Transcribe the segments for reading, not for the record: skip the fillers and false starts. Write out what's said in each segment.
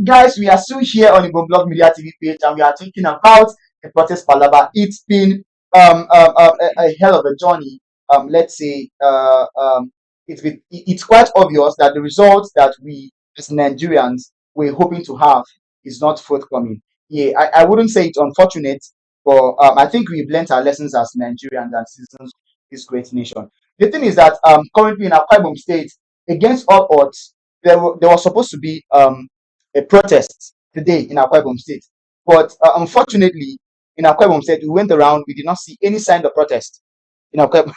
Guys, we are still here on the Blog Media TV page, and we are talking about the protest Palava. It's been a hell of a journey. Let's say it's quite obvious that the results that we as Nigerians were hoping to have is not forthcoming. Yeah, I wouldn't say it's unfortunate, but I think we've learned our lessons as Nigerians and citizens of this great nation. The thing is that currently in Akwa Ibom State, against all odds, there was supposed to be a protest today in Akwa Ibom State. But unfortunately, in Akwa Ibom State, we went around, we did not see any sign of protest in Akwa Ibom,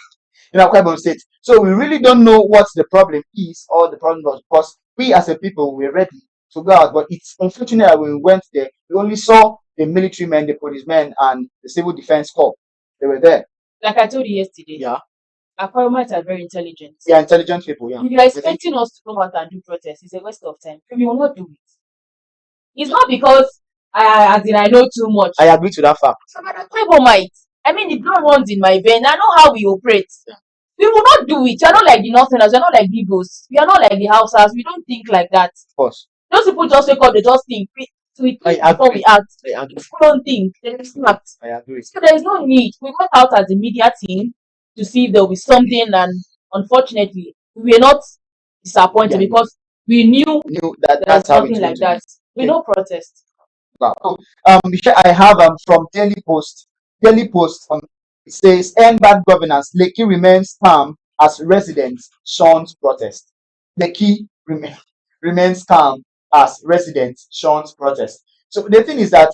in Akwa Ibom State. So we really don't know what the problem is or the problem was, because we as a people were ready to go out. But it's unfortunate that when we went there, we only saw the military men, the policemen, and the civil defense corps. They were there. Like I told you yesterday, Yeah. Aquariums are very intelligent. Yeah, intelligent people. Yeah. If you are expecting us to come out and do protests, it's a waste of time. We will not do it. It's not because I know too much. I agree to that fact. Some other people might. I mean, the blood runs in my vein. I know how we operate. Yeah. We will not do it. We are not like the Northerners. We are not like the Igbos. We are not like the Hausas. We don't think like that. Of course. Those people just wake up. They just think. We think before we act. People don't think. They just act. I agree. So there is no need. We went out as a media team to see if there will be something, and unfortunately, we were not disappointed because we knew that there's nothing like that. We no protest. Wow. I have from Daily Post. Daily Post it says end bad governance. Lekki remains calm as residents shuns protest. Lekki remains calm as residents shuns protest. So the thing is that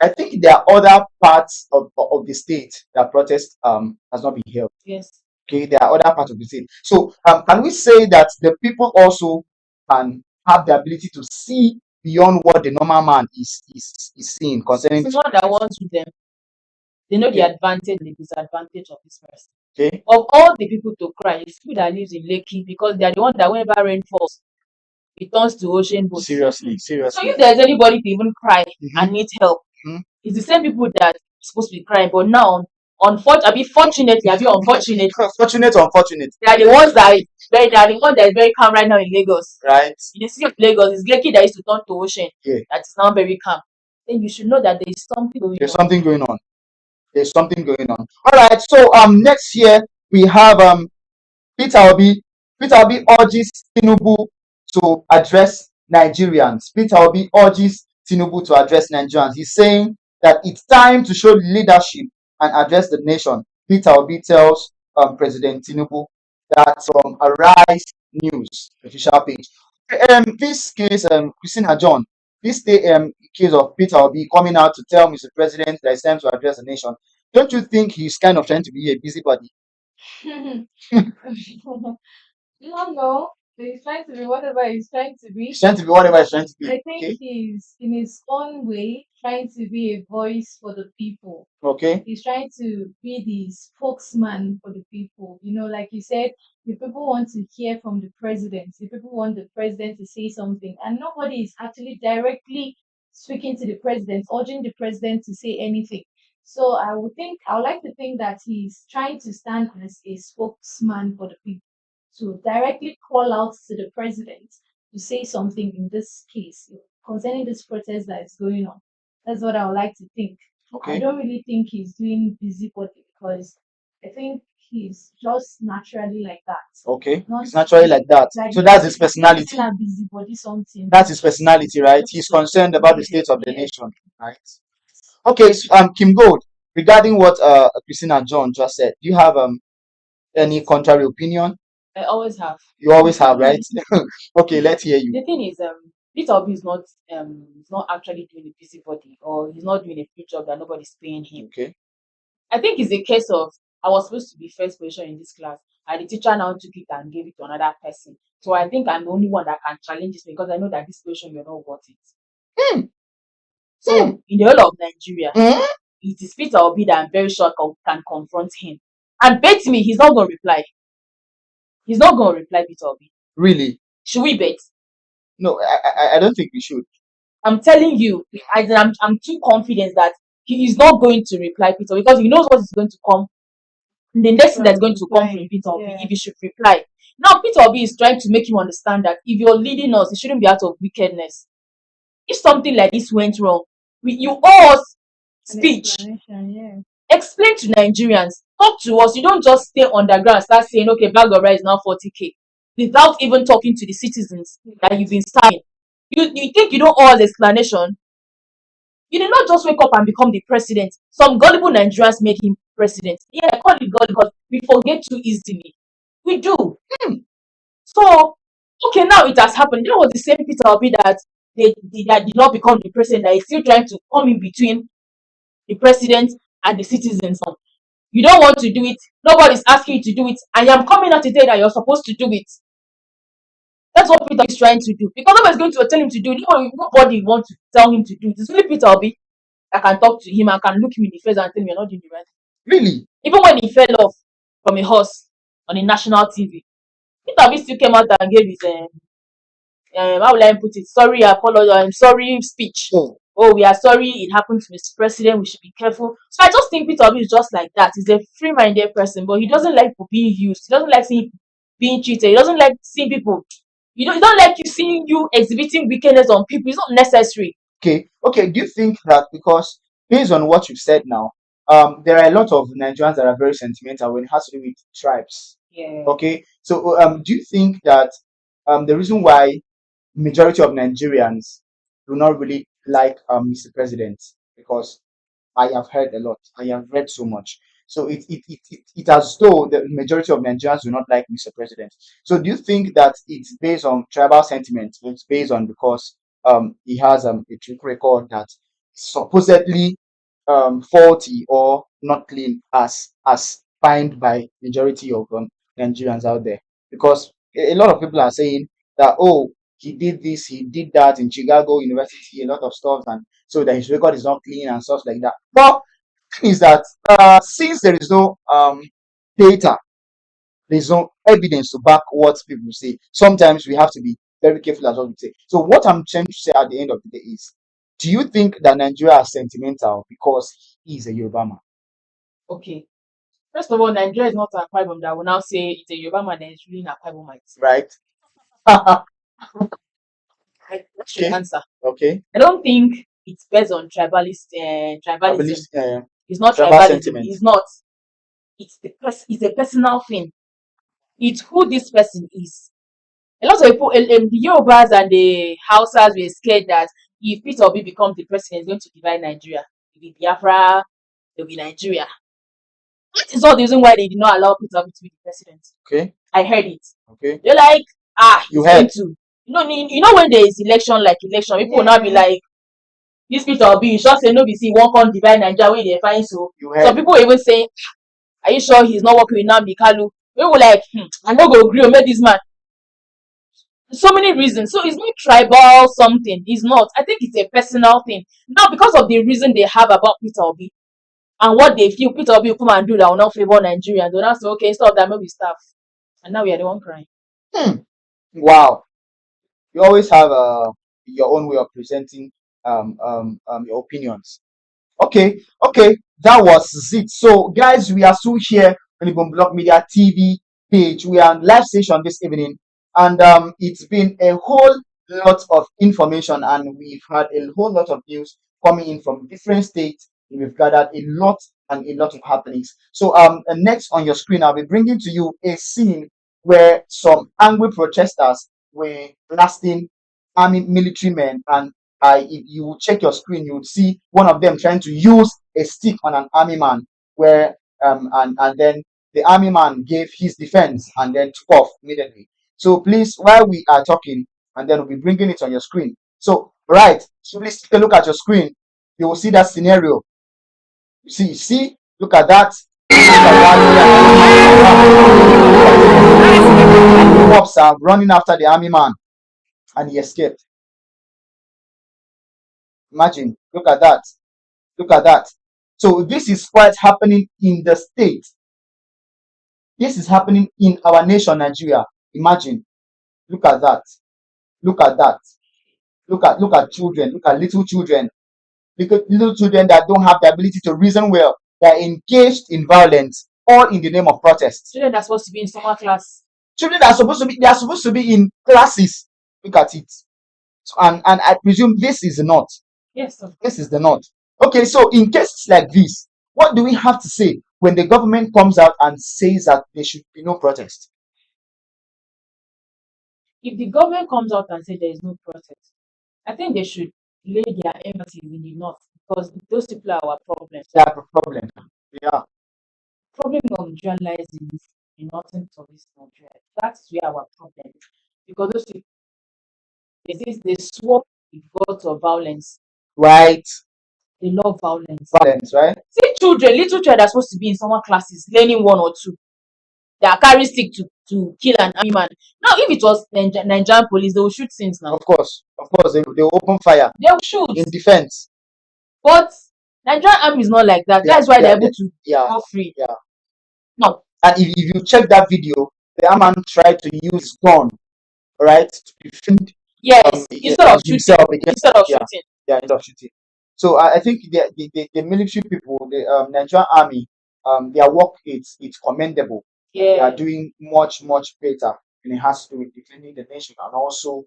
I think there are other parts of the state that protest has not been held. Yes. Okay, there are other parts of the state. So can we say that the people also can have the ability to see beyond what the normal man is seeing concerning it's not that wants with them? They know the advantage and the disadvantage of this person. Okay. Of all the people to cry, it's people that lives in Lekki, because they are the one that whenever rain falls, it turns to ocean boat. Seriously. So if there's anybody to even cry and need help, it's the same people that are supposed to be crying. But now, unfortunately, unfortunate, they are the ones that is very calm right now in Lagos. Right. In the city of Lagos, it's Lekki that used to turn to ocean. Yeah. That is now very calm. Then you should know that there is something going on. There's something going on. There's something going on. All right. So next year we have Peter Obi. Peter Obi urges Tinubu to address Nigerians. Peter Obi urges Tinubu to address Nigerians. He's saying that it's time to show leadership and address the nation. Peter Obi tells President Tinubu that from Arise News official page. This case, Christina John, this case of Peter Obi coming out to tell Mr. President that it's time to address the nation. Don't you think he's kind of trying to be a busybody? No, no. He's trying to be whatever he's trying to be. He's trying to be whatever he's trying to be. I think he's in his own way trying to be a voice for the people. Okay. He's trying to be the spokesman for the people. You know, like you said, the people want to hear from the president. The people want the president to say something, and nobody is actually directly speaking to the president, urging the president to say anything. So I would like to think that he's trying to stand as a spokesman for the people, to directly call out to the president to say something in this case concerning this protest that is going on. That's what I would like to think. Okay. I don't really think he's doing busybody, because I think he's just naturally like that. Okay. He's naturally like that. So that's his personality. Busybody something. That's his personality, right? He's concerned about the state of the nation, right? Okay, so, Kim Gold, regarding what Christina John just said, do you have any contrary opinion? I always have. You always have, right? Okay, let's hear you. The thing is, Peter Obi is not actually doing a busybody, or he's not doing a free job that nobody's paying him. Okay. I think it's a case of, I was supposed to be first position in this class, and the teacher now took it and gave it to another person. So I think I'm the only one that can challenge this, because I know that this position, you're not worth it. So in the whole of Nigeria, it is Peter Obi that I'm very sure can confront him. And bet me, he's not going to reply. He's not going to reply, Peter Obi. Really? Should we bet? No, I don't think we should. I'm telling you, I'm too confident that he is not going to reply Peter, because he knows what is going to come. The next thing that's going to come from Peter Obi, if he should reply. Now, Peter Obi is trying to make him understand that if you're leading us, it shouldn't be out of wickedness. If something like this went wrong, you owe us An speech. explanation, yeah. Explain to Nigerians. Talk to us. You don't just stay underground and start saying, okay, bag of rice is now 40K without even talking to the citizens that you've been serving. You think you don't owe us explanation? You did not just wake up and become the president. Some gullible Nigerians made him president. Yeah, I call it God because we forget too easily. We do. So, okay, now it has happened. That was the same Peter Obi that did not become the president, that is still trying to come in between the president and the citizens. You don't want to do it. Nobody's asking you to do it. I am coming out today that you're supposed to do it. That's what Peter is trying to do. Because nobody's going to tell him to do it. Nobody wants to tell him to do it. It's only Peter Obi that can talk to him and can look him in the face and tell him you're not doing the right thing. Really? Even when he fell off from a horse on a national TV, Peter Obi still came out and gave his how will I put it? Sorry, apology, sorry speech. Oh, we are sorry, it happened to Mr. President, we should be careful. So I just think Peter Obi is just like that. He's a free-minded person, but he doesn't like people being used. He doesn't like seeing being cheated. He doesn't like seeing people. He don't like you seeing you exhibiting wickedness on people. It's not necessary. Okay. Do you think that because based on what you've said now, there are a lot of Nigerians that are very sentimental when it has to do with tribes. Yeah. Okay, so do you think that the reason why majority of Nigerians do not really like Mr. President, because I have heard a lot. I have read so much. So it as though the majority of Nigerians do not like Mr. President. So do you think that it's based on tribal sentiment? It's based on because he has a track record that supposedly faulty or not clean as fined by majority of Nigerians out there? Because a lot of people are saying that, oh, he did this, he did that in Chicago University, a lot of stuff, and so that his record is not clean and stuff like that. But thing is that since there is no data, there's no evidence to back what people say. Sometimes we have to be very careful as what we say. So what I'm trying to say at the end of the day is, do you think that Nigeria is sentimental because he is a Yoruba man? Okay. First of all, Nigeria is not a Ibom that will now say it's a Yoruba man that is really an Ibomite. Right? That's the Okay. answer. Okay. I don't think it's based on tribalism. It's not tribal tribalism. sentiment. It's not. It's a personal thing. It's who this person is. A lot of people, the Yorubas and the Hausas were scared that if Peter Obi becomes the president, it's going to divide Nigeria. It'll be Biafra, it'll be Nigeria. That is all the reason why they did not allow Peter Obi to be the president. Okay. I heard it. Okay. They're like, You he's heard. going to. You know when there is election, people will not be like, this Peter Obi, you sure say no be see one come divide Nigeria where they find so. You heard. Some people were even saying, are you sure he's not working with Nnamdi Kalu? We were like, I'm not gonna agree with this man. So many reasons. So it's not tribal something. It's not. I think it's a personal thing. Now, because of the reason they have about Peter Obi and what they feel Peter Obi will come and do that will not favor Nigerians, they'll now say, okay, stop that, maybe staff. And now we are the one crying. Wow. You always have your own way of presenting your opinions. Okay, that was it. So, guys, we are still here on the Block Media TV page. We are on live station this evening, and it's been a whole lot of information, and we've had a whole lot of news coming in from different states. We've gathered a lot and a lot of happenings. So, next on your screen, I'll be bringing to you a scene where some angry protesters were blasting army military men, and if you would check your screen, you would see one of them trying to use a stick on an army man, where and then the army man gave his defense and then took off immediately. So please, while we are talking, and then we'll be bringing it on your screen. So right, so please take a look at your screen. You will see that scenario. You see, look at that. The cops are running after the army man, and he escaped. Imagine, look at that. Look at that. So this is quite happening in the state. This is happening in our nation, Nigeria. Imagine. Look at that. Look at that. Look at children. Look at little children. Little children that don't have the ability to reason well. They are engaged in violence, all in the name of protest. Children are supposed to be in summer class. Children are supposed to be in classes. Look at it. And I presume this is not. Yes, of This is the not. Okay, so in cases like this, what do we have to say when the government comes out and says that there should be no protest? if the government comes out and say there is no protest, I think they should lay their emphasis in the north because those people are our problem. They have a problem. Yeah. Problem of Nigeria lies in northern province Nigeria. That's where our problem is. Because those people they swap with words of violence. Right. They love violence. Violence, right? See children, little children are supposed to be in summer classes learning one or two. They are carrying stick to kill an army man. Now, if it was Nigerian police, they will shoot since now. Of course, they will open fire They will shoot. in defense. But Nigerian army is not like that. Yeah, That's why they're yeah, able to yeah, go free. yeah. No. And if you check that video, the man tried to use gun, right, to defend Yes, instead of shooting. himself against Instead of yeah, shooting. yeah, instead of shooting. So I think the military people, the Nigerian army, their work it's commendable. They are Yeah. doing much better, and it has to do with defending the nation and also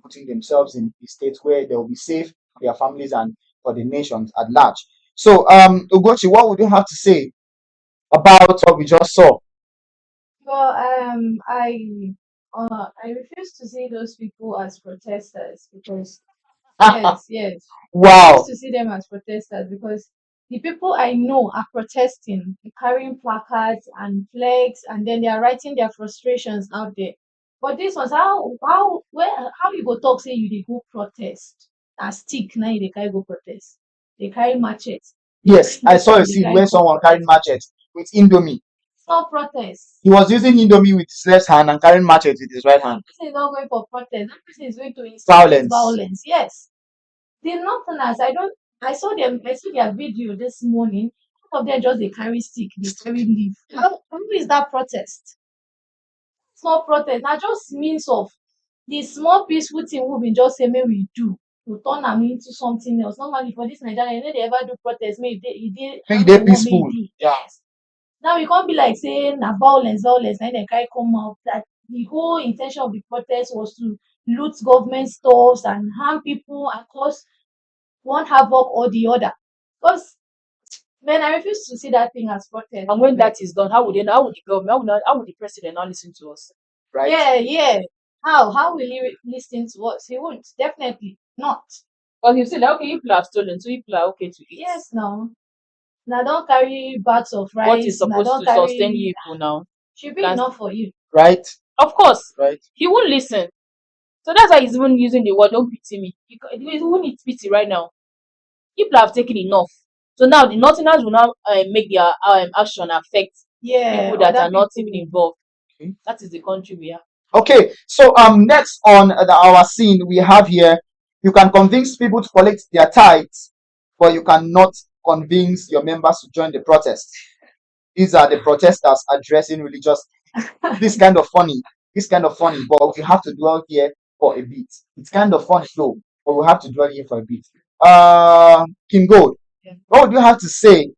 putting themselves in a state where they will be safe for their families and for the nations at large. So Ugochi, what would you have to say about what we just saw? Well, I refuse to see those people as protesters because yes, I Wow. refuse to see them as protesters because the people I know are protesting, carrying placards and flags, and then they are writing their frustrations out there. But this was how you go talk say you dey go protest a stick now you dey carry go protest. They carry machetes. Yes, I saw a They scene carry where go someone carrying protest. machete with Indomie. It's not protest. He was using Indomie with his left hand and carrying machete with his right hand. That person is not going for protest. That person is going to incite Violence. violence. Yes. The Northerners, I saw their video this morning. All of them just they carry stick, they carry leaf. How is that protest? It's not protest. That just means of the small peaceful thing we been just say may we do to turn them into something else. Normally for this Nigeria, they ever do protest, may they Make how they they want may peaceful. do. Yeah. Yes. Now we can't be like saying na violence, now they carry come out that the whole intention of the protest was to loot government stores and harm people and cause one havoc or the other. Because man, I refuse to see that thing as protest. And when that is done, how would the government, how would the president not listen to us? Right. Yeah. How will he listen to us? He won't. Definitely not. Because you say, like, okay, people have stolen, so people are okay to eat. Yes, no. Now don't carry bags of rice. What is Now supposed don't to sustain carry. you people now? Should be Can- enough for you. Right. Of course, Right. he won't listen. So that's why he's even using the word "don't pity me." Who needs pity right now? People have taken enough. So now the Northerners will now make their action affect Yeah. people that other are not people. even involved. Okay. That is the country we are. Okay. So next on our scene we have here, you can convince people to collect their tithes, but you cannot convince your members to join the protest. These are the protesters addressing religious. This kind of funny. But we have to dwell here for a bit. It's kind of funny though, but we have to dwell here for a bit. Kim Gold, Yeah. what would you have to say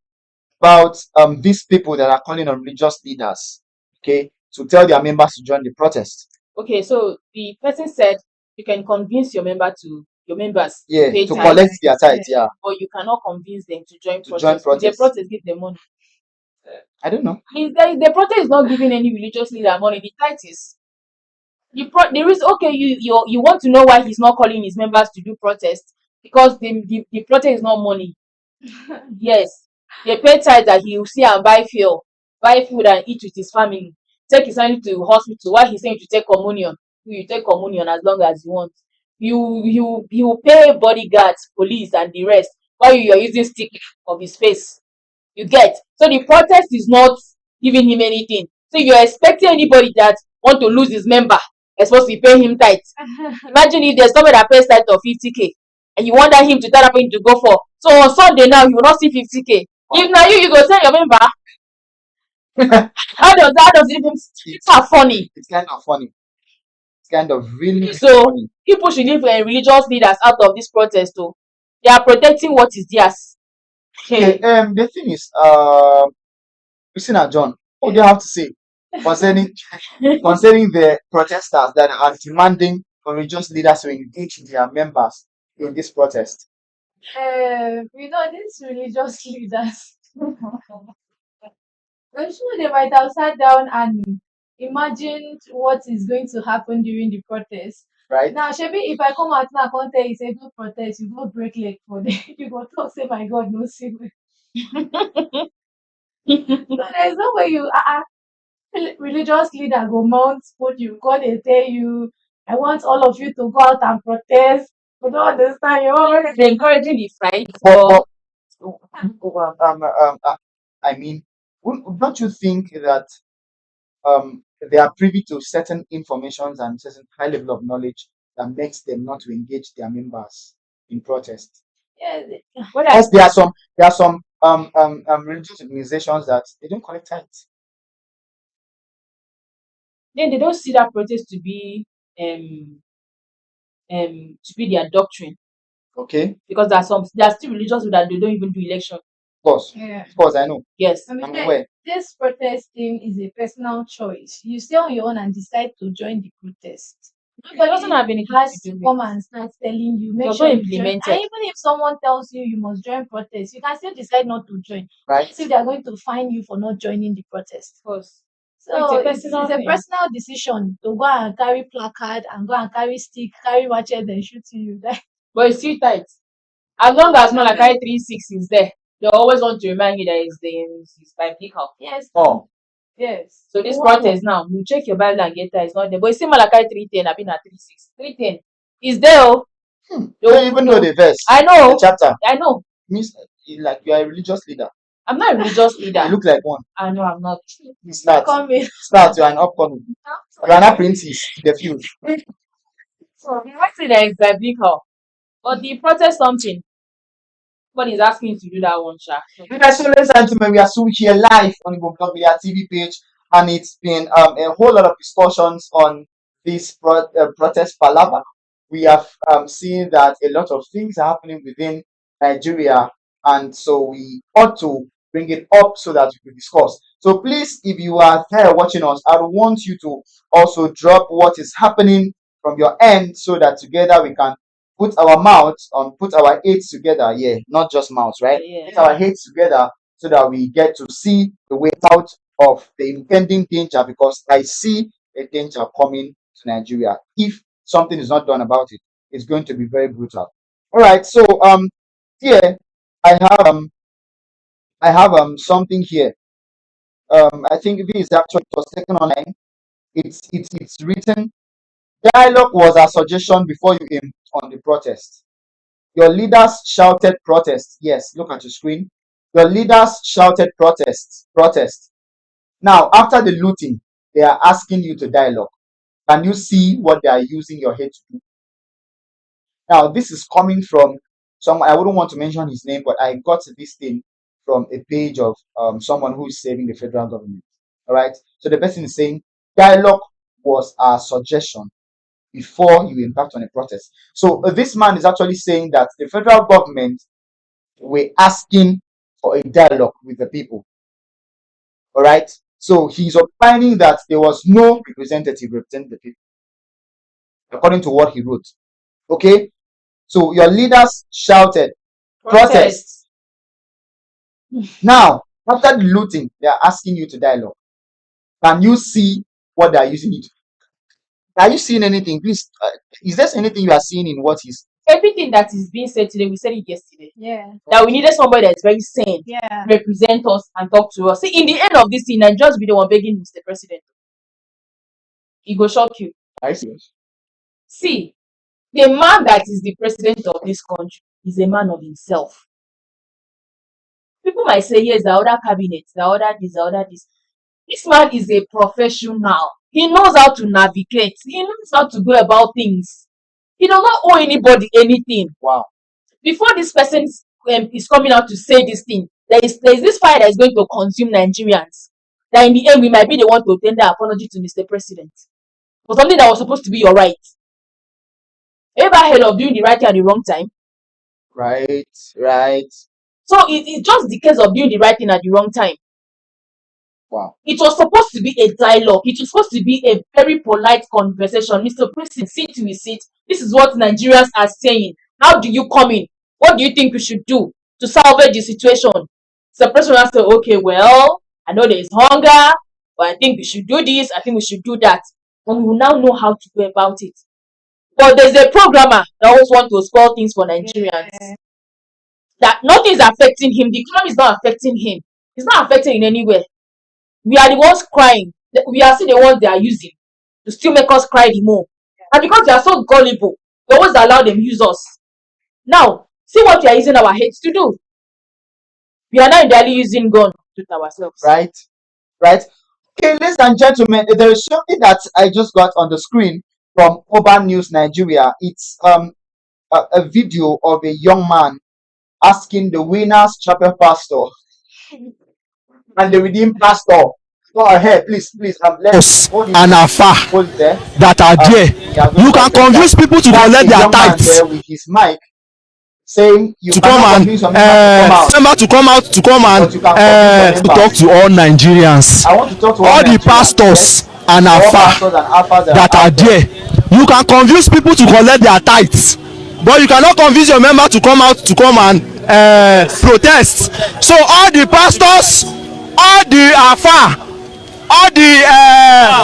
about these people that are calling on religious leaders, okay, to tell their members to join the protest? Okay, so the person said you can convince your members to Yeah, pay to tithes, collect their tithes. Yeah, but you cannot convince them to join to join protest. If they protest. protest, give them money. I don't know. The protest is not giving any religious leader money. The tithe is the reason. Okay, you want to know why he's not calling his members to do protest because the protest is not money. Yes, they pay tithe that he will see and buy fuel, buy food and eat with his family. Take his family to hospital while he's saying to take communion. You take communion as long as you want. You pay bodyguards, police, and the rest while you are using stick of his face. You get. So the protest is not giving him anything. So you're expecting anybody that want to lose his member is supposed to pay him tithe. Imagine if there's somebody that pays tithe of 50k and you want him to tell him to go for. So on Sunday now you will not see 50k. If now you go tell your member, how does it even it's funny? It's kind of funny. It's kind of really So funny. people should leave religious leaders out of this protest too. They are protecting what is theirs. Okay, the thing is, Christina John, what do you have to say concerning the protesters that are demanding for religious leaders to engage their members in this protest? These religious leaders, I'm sure they might have sat down and imagined what is going to happen during the protest. Right? Now, Shebi, if I come out now, I can't tell you, say, go protest, you go break leg for them. You go talk, say, my God, no see me. So there's no way religious leader go mount put you, God, they tell you, I want all of you to go out and protest. You don't understand. You want They're encouraging the fight, But, or I mean, don't you think that they are privy to certain informations and certain high level of knowledge that makes them not to engage their members in protest? yeah, Yes, there are some religious organizations that they don't collect tithes. then they don't see that protest to be their doctrine, Okay, because there are still religious that they don't even do election. yeah. of course, I know. Yes. I mean, I'm aware. this protest thing is a personal choice. You stay on your own and decide to join the protest. It doesn't have anything Has to to do come with and start telling you, it make was sure not you join. And implemented. even if someone tells you you must join protest, you can still decide not to join. Right? So they are going to fine you for not joining the protest. Of course. So It's a personal it's a thing. personal decision to go and carry placard and go and carry stick, carry machete and shoot you. But it's still tight. As long as Malachi 3:6 is there, they always want to remind you that it's biblical. Yes. Oh, Yes. So this Wow. protest now, you check your Bible and get that it's not there. But you see Malachi 3:10, I've been at 3:6. 3:10 is there. Oh. don't even know the verse, I the know. chapter. I know. Means like you are a religious leader. I'm not a religious You leader. look like one. I know I'm not. Start. Come in. Start. You are an upcoming. You are an apprentice to the field. So you might say that it's biblical. But the protest something, somebody is asking you to do that one, Sha. Yes, so ladies and gentlemen, we are still here live on the Blog Media TV page, and it's been a whole lot of discussions on this protest Palava. We have seen that a lot of things are happening within Nigeria, and so we ought to bring it up so that we can discuss. So please, if you are there watching us, I want you to also drop what is happening from your end so that together we can put our mouths on, put our heads together. Yeah, not just mouths, right? Yeah. Put our heads together so that we get to see the way out of the impending danger, because I see a danger coming to Nigeria. If something is not done about it, it's going to be very brutal. All right, so here I have something here. I think this is actually, it was taken online. It's written. Dialogue was a suggestion before you aimed on the protest. Your leaders shouted protest. Yes, look at your screen. Your leaders shouted protest, protest. Now, after the looting, they are asking you to dialogue. Can you see what they are using your head to do? Now, this is coming from someone, I wouldn't want to mention his name, but I got this thing from a page of someone who is saving the federal government. All right. So the person is saying dialogue was a suggestion before you embarked on a protest. So this man is actually saying that the federal government were asking for a dialogue with the people. All right. So he's opining that there was no representative representing the people, according to what he wrote. Okay. So your leaders shouted protest. Now, after the looting, they are asking you to dialogue. Can you see what they are using it? Are you seeing anything? Please, is there anything you are seeing in what he's Everything that is being said today, we said it yesterday. Yeah. That we needed somebody that's very sane, Yeah. represent us and talk to us. See, in the end of this thing, I just be the one begging Mr. President. He go shock you. are you serious? See, the man that is the president of this country is a man of himself. People might say, yes, the other cabinets, the other this, the other this. This man is a professional. He knows how to navigate. He knows how to go about things. He does not owe anybody anything. Wow. Before this person is coming out to say this thing, there is this fire that is going to consume Nigerians. That in the end, we might be the one to tender apology to Mr. President for something that was supposed to be your right. Ever heard of doing the right thing at the wrong time? Right, right. So it's just the case of doing the right thing at the wrong time. Wow. It was supposed to be a dialogue. It was supposed to be a very polite conversation. Mr. President, sit to his seat. This is what Nigerians are saying. How do you come in? What do you think we should do to salvage the situation? Mr. President said, okay, well, I know there is hunger, but I think we should do this. I think we should do that. And we will now know how to go about it. But there's a programmer that always wants to spoil things for Nigerians. Yeah. That nothing is affecting him. The economy is not affecting him. It's not affecting in any way. We are the ones crying. We are still the ones they are using to still make us cry the more. And because they are so gullible, we always allow them use us. Now, see what we are using our heads to do. We are now entirely using gun to ourselves. Right. Okay, ladies and gentlemen, there is something that I just got on the screen from Urban News Nigeria. It's a video of a young man asking the winners chapel pastor and the redeemed pastor. Go ahead, please. Let's hold it, and afar hold it there. that are there. We are going You to can attend convince that. people to That's collect a their young man tithes there with his mic saying you to cannot come and convince your member to come out, to come and but you can convince your to members. talk to all Nigerians, I want to talk to all the Nigerians, pastors yes, and all afar pastors and alphas that are out there. there. You can convince people to collect their tithes, but you cannot convince your member to come out to come and protest. So all the pastors, all the afar, all the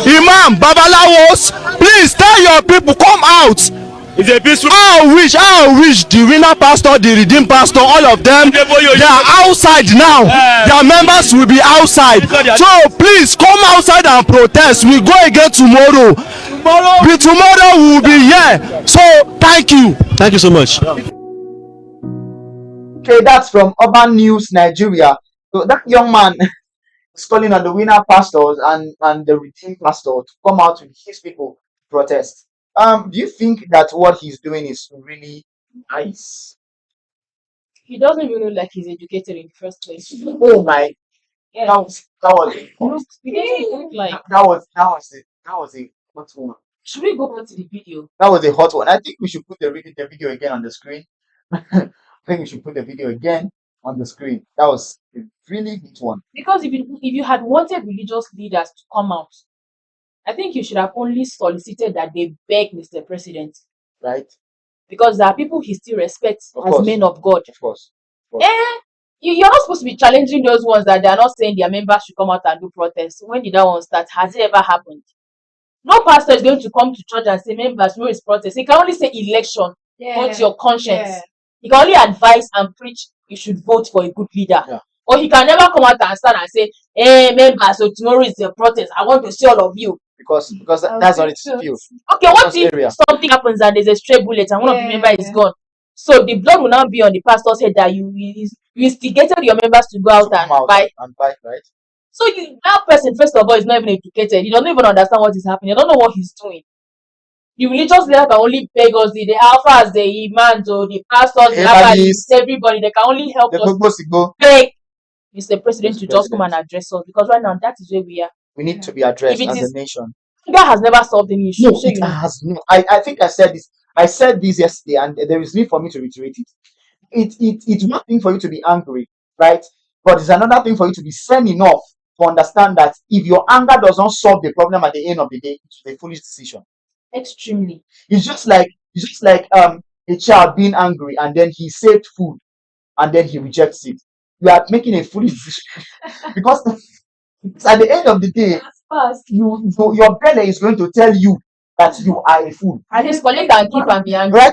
imam babalawos, please tell your people, come out. It's a peaceful. I wish the winner pastor, the redeemed pastor, all of them, they are outside now. Their members will be outside. So please come outside and protest. We go again tomorrow. Tomorrow we will be here. So thank you so much. Okay, that's from Urban News Nigeria. So that young man is calling on the winner pastors and the redeemed pastor to come out with his people to protest. Do you think that what he's doing is really nice? He doesn't even look like he's educated in the first place. Oh my! Yeah. That was He doesn't look like. that was a hot one. Should we go back to the video? That was a hot one. I think we should put the video again on the screen. I think we should put the video again on the screen. That was a really hot one. Because if you had wanted religious leaders to come out, I think you should have only solicited that they beg Mr. President, Right? because there are people he still respects Of as course. men of God. Of course. You're not supposed to be challenging those ones that they are not saying their members should come out and do protests. When did that one start? Has it ever happened? No pastor is going to come to church and say members, no, it's protest. He can only say election, vote your conscience. Yeah. He can only advise and preach you should vote for a good leader. Yeah. Or he can never come out and stand and say, hey, members, so tomorrow is the protest. I want to see all of you. Because that's what it's feel. Okay, what Those if area. something happens and there's a stray bullet and one of the Yeah. members is gone? So the blood will now be on the pastor's head that you instigated your members to go out Come and out buy. and buy, right? So that person, first of all, is not even educated. He doesn't even understand what is happening. He don't know what he's doing. The religious leader can only beg us, the alphas, the imams, or the pastors, the Evangelists. abbas, everybody. They can only help The us supposed to go. beg Mr. President Mr. to just come and President. address us, because right now that is where we are. We need to be addressed If it as is- a nation. That has never solved any issue. No, So it has no. I think I said this. I said this yesterday, and there is need for me to reiterate it. It's one thing for you to be angry, right? But it's another thing for you to be sane enough to understand that if your anger does not solve the problem at the end of the day, it's a foolish decision. extremely. It's just like a child being angry and then he saved food and then he rejects it. You are making a foolish decision because at the end of the day, your belly is going to tell you that you are a fool. And he's collect and keep and be angry. Right?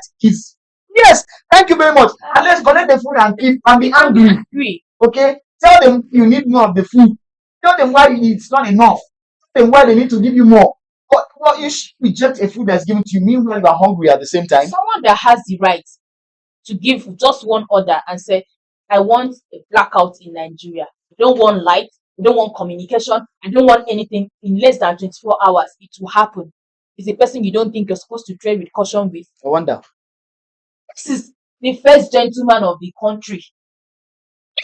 Yes, thank you very much. And let's collect the food and keep and be angry. Angry. Okay? Tell them you need more of the food. Tell them why it's not enough. Tell them why they need to give you more. But you should reject a food that's given to you, meanwhile you are hungry at the same time. Someone that has the right to give just one order and say, I want a blackout in Nigeria. I don't want light. I don't want communication. I don't want anything in less than 24 hours. It will happen. It's a person you don't think you're supposed to tread with caution with. I wonder. This is the first gentleman of the country.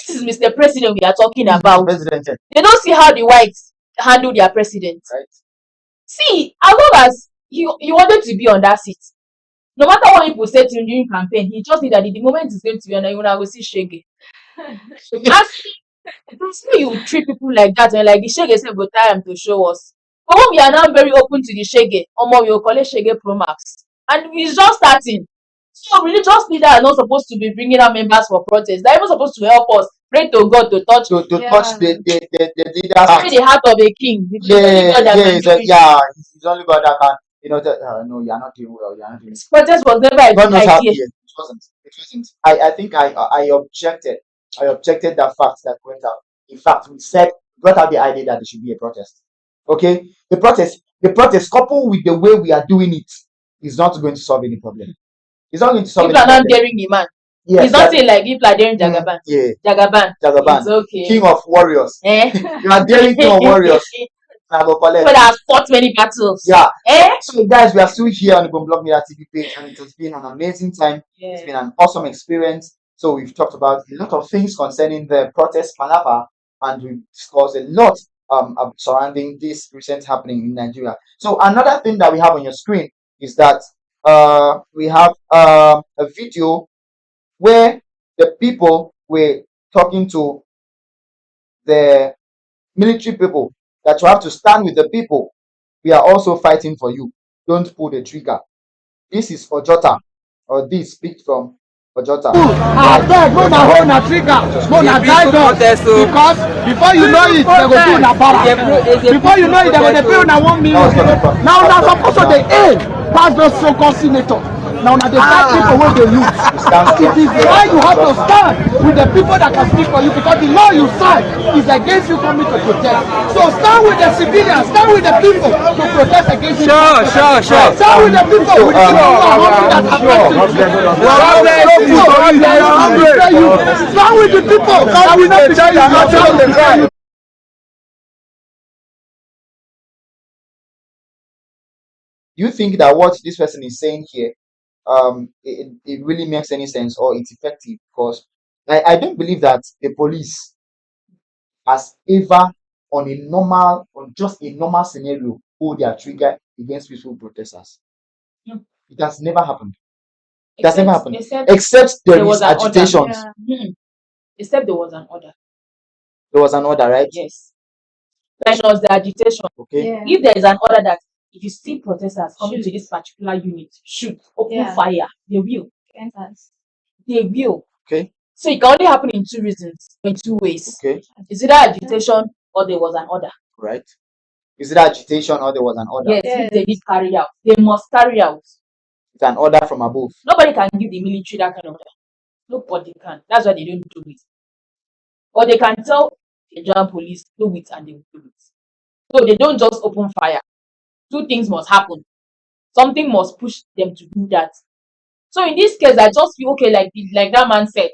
This is Mr. President we are talking about. President. They don't see how the whites handle their president. Right. See, as long as he wanted to be on that seat, no matter what people say to him during campaign, he just knew that the moment is going to be on, you will see shaggy. So you treat people like that, and like the shege say go time to show us. But when we are now very open to the shege, we will call it shege pro max, and it's just starting. So religious leaders are not supposed to be bringing out members for protest. They're even supposed to help us pray to God to touch to Yeah. touch the leader's carry heart. the heart of a king. Because it's only Yeah, God that yeah, can it's do it. yeah, it's only God that can, no, you're not doing well, you're not doing This protest was never a God good knows how. idea. Yeah, it wasn't. It wasn't. I think I objected. I objected that fact that went out. In fact, we said brought out the idea that there should be a protest. Okay, the protest coupled with the way we are doing it is not going to solve any problem. It's not going to solve People any are not problem. daring the man. Yes, He's not saying like people are daring Jagaban. yeah, Jagaban. Jagaban, It's okay. king of warriors. Eh? You are daring king of warriors. I go collect. People that have fought many battles. Yeah. Eh? So guys, we are still here on the Blog Media TV page, and it has been an amazing time. It's been an awesome experience. So we've talked about a lot of things concerning the protest Palava, and we've discussed a lot surrounding this recent happening in Nigeria. So another thing that we have on your screen is that we have a video where the people were talking to the military people that you have to stand with the people. We are also fighting for you. Don't pull the trigger. This is Ojota, or this speak from Ojota. Abeg, no na hold na trigger, no na guide us, because before you know it, they go do una para. Before you know it, they go dey pay una 1 million. Now una suppose to dey aim pass those so-called senators. Now una dey fight people wey dey loot. It is why you have to stand with the people that can speak for you, because the law you sign is against you coming to protest. So stand with the civilians, stand with the people to protest against you. Sure. Stand with the people, with the people who are hungry that are you. Stand with the people. I will not tell you. You think that what this person is saying here, it really makes any sense or it's effective? Because I don't believe that the police has ever on just a normal scenario pull their trigger against peaceful protesters. No. It has never happened. It has never happened. Except Except there was is an order. agitations. Except there was an order. There was an order, right? Yes. Like was the agitation. Okay. Yeah. If there is an order that if you see protesters coming to this particular unit, shoot, open fire, they will. They will. Okay. So it can only happen in two reasons, in two ways. Okay. Is either agitation or there was an order. Right. Is it agitation or there was an order? Yes, if they did carry out, they must carry out. It's an order from above. Nobody can give the military that kind of order. Nobody can. That's why they don't do it. Or they can tell the Nigerian police, do it, and they will do it. So they don't just open fire. Two things must happen. Something must push them to do that. So in this case, I just feel okay, like that man said,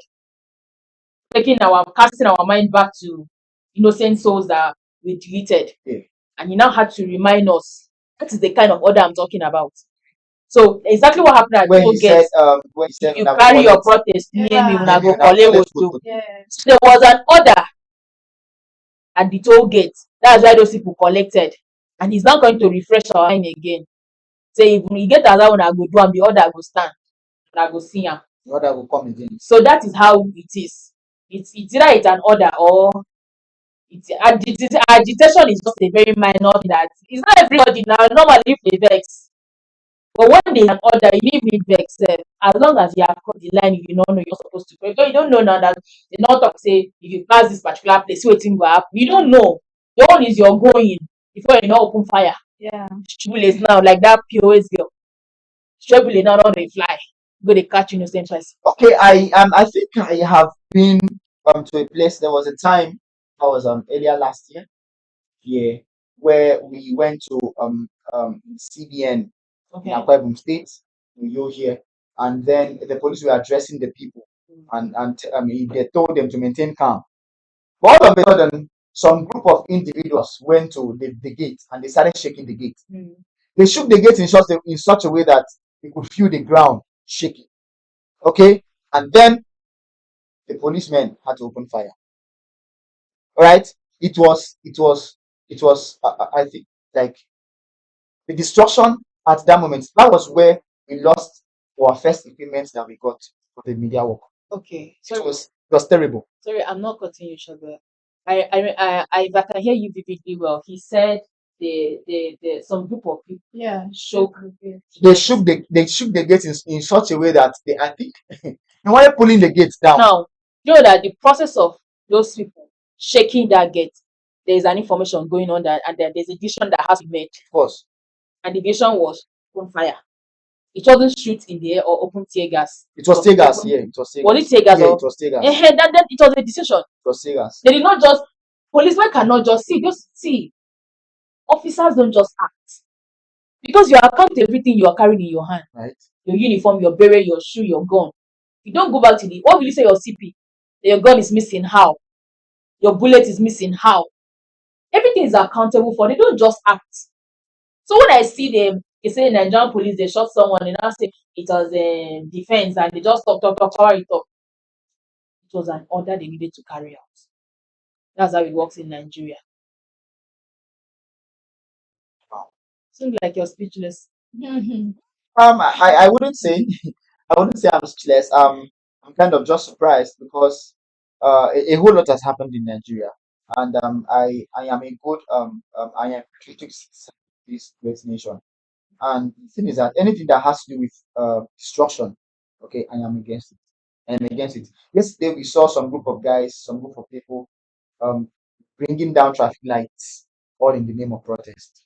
casting our mind back to innocent souls that we deleted. Yeah. And he now had to remind us that is the kind of order I'm talking about. So exactly what happened at When toll he gate. said, when he said, You carry your protest near me when I go collect vote. So there was an order at the toll gate. That's why those people collected. And he's not going to refresh our mind again. Say if we get another one, I go do and the order go stand. And I go see him. the order will come again. So that is how it is. It's either it's an order or it's agitation is just a very minor thing that it's not everybody now. Normally if they vex. But when there's an order, you need to vex. As long as you have crossed the line, you don't know you're supposed to. Because you don't know now that they not talk say if you pass this particular place, waiting will happen. You don't know. The one is you're going before you not open fire. Yeah. Bullets now like that POS girl. Straight bullet now don't they fly. Go they catch innocent person. Okay, I think I have been to a place. There was a time I was earlier last year, yeah, where we went to CBN in Akwa Ibom State, Uyo here, and then the police were addressing the people, and they told them to maintain calm. But all of a sudden, some group of individuals went to the gate and they started shaking the gate. They shook the gate in such a way that you could feel the ground shaking. Okay, and then the policemen had to open fire. All right, it was I think like the destruction at that moment. That was where we lost our first equipment that we got for the media work. Okay. It was terrible. Sorry, I'm not cutting you short there. if I can hear you vividly well, he said the some group of people Yeah, shook okay. They shook the gate in such a way that they, I think, they wanted pulling the gates down. now. You know that the process of those people shaking that gate, there is an information going on that, and then there's a decision that has to be made, Of course, and the decision was on fire. It wasn't shoot in the air or open tear gas. it was tear gas. Yeah, it was tear Was gas. it tear gas Yeah, or it was tear gas. then it was a decision. It was tear gas. They did not just policemen cannot just see. Officers don't just act because you account everything you are carrying in your hand, Right. your uniform, your beret, your shoe, your gun. You don't go back to the what will you say your CP? Your gun is missing, how? Your bullet is missing, how? Everything is accountable for. They don't just act. So when I see them, they say Nigerian police they shot someone and I say it was defense and they just talk, power it up. It was an order they needed to carry out. That's how it works in Nigeria. Wow. Seems like you're speechless. I wouldn't say I wouldn't say I'm speechless. I'm kind of just surprised because a whole lot has happened in Nigeria, and I am a good I am patriotic citizen of this great nation. And the thing is that anything that has to do with destruction, okay, I am against it. I am against it. Yesterday we saw some group of guys, some group of people, um, bringing down traffic lights, all in the name of protest.